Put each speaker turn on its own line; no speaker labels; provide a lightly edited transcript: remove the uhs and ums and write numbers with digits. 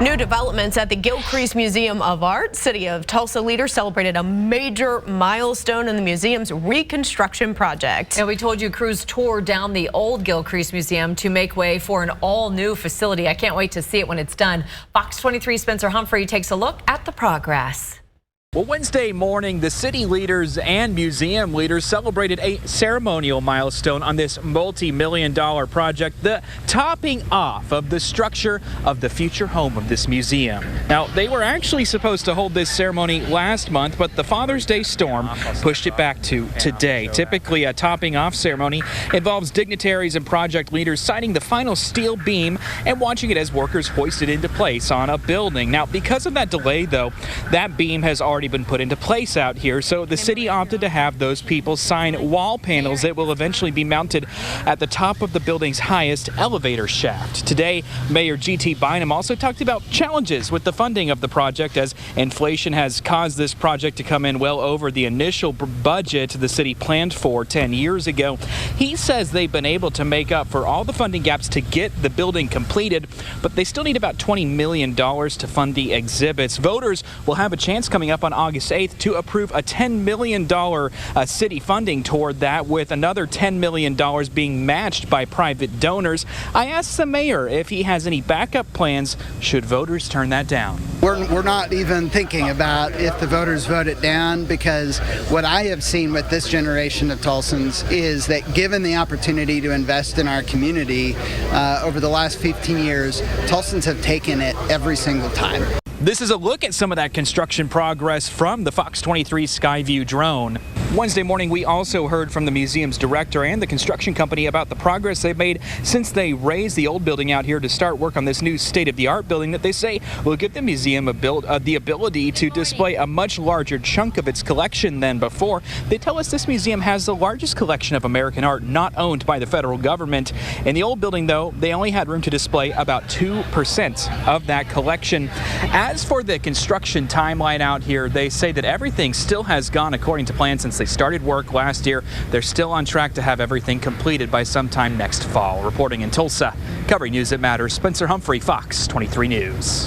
New developments at the Gilcrease Museum of Art. City of Tulsa leaders celebrated a major milestone in the museum's reconstruction project.
And we told you crews tore down the old Gilcrease Museum to make way for an all-new facility. I can't wait to see it when it's done. Fox 23's Spencer Humphrey takes a look at the progress.
Well, Wednesday morning, the city leaders and museum leaders celebrated a ceremonial milestone on this multi-million-dollar project, the topping off of the structure of the future home of this museum. Now, they were actually supposed to hold this ceremony last month, but the Father's Day storm pushed it back to today. Typically, a topping off ceremony involves dignitaries and project leaders signing the final steel beam and watching it as workers hoist it into place on a building. Now, because of that delay, though, that beam has already been put into place out here, so the city opted to have those people sign wall panels that will eventually be mounted at the top of the building's highest elevator shaft. Today, Mayor G.T. Bynum also talked about challenges with the funding of the project, as inflation has caused this project to come in well over the initial budget the city planned for 10 years ago. He says they've been able to make up for all the funding gaps to get the building completed, but they still need about $20 million to fund the exhibits. Voters will have a chance coming up on August 8th to approve a $10 million city funding toward that, with another $10 million being matched by private donors. I asked the mayor if he has any backup plans should voters turn that down.
We're not even thinking about if the voters vote it down, because what I have seen with this generation of Tulsans is that given the opportunity to invest in our community over the last 15 years, Tulsans have taken it every single time.
This is a look at some of that construction progress from the Fox 23 Skyview drone. Wednesday morning, we also heard from the museum's director and the construction company about the progress they've made since they raised the old building out here to start work on this new state-of-the-art building that they say will give the museum the ability to display a much larger chunk of its collection than before. They tell us this museum has the largest collection of American art not owned by the federal government. In the old building, though, they only had room to display about 2% of that collection. As for the construction timeline out here, they say that everything still has gone according to plan since they started work last year. They're still on track to have everything completed by sometime next fall. Reporting in Tulsa, covering news that matters, Spencer Humphrey, Fox 23 News.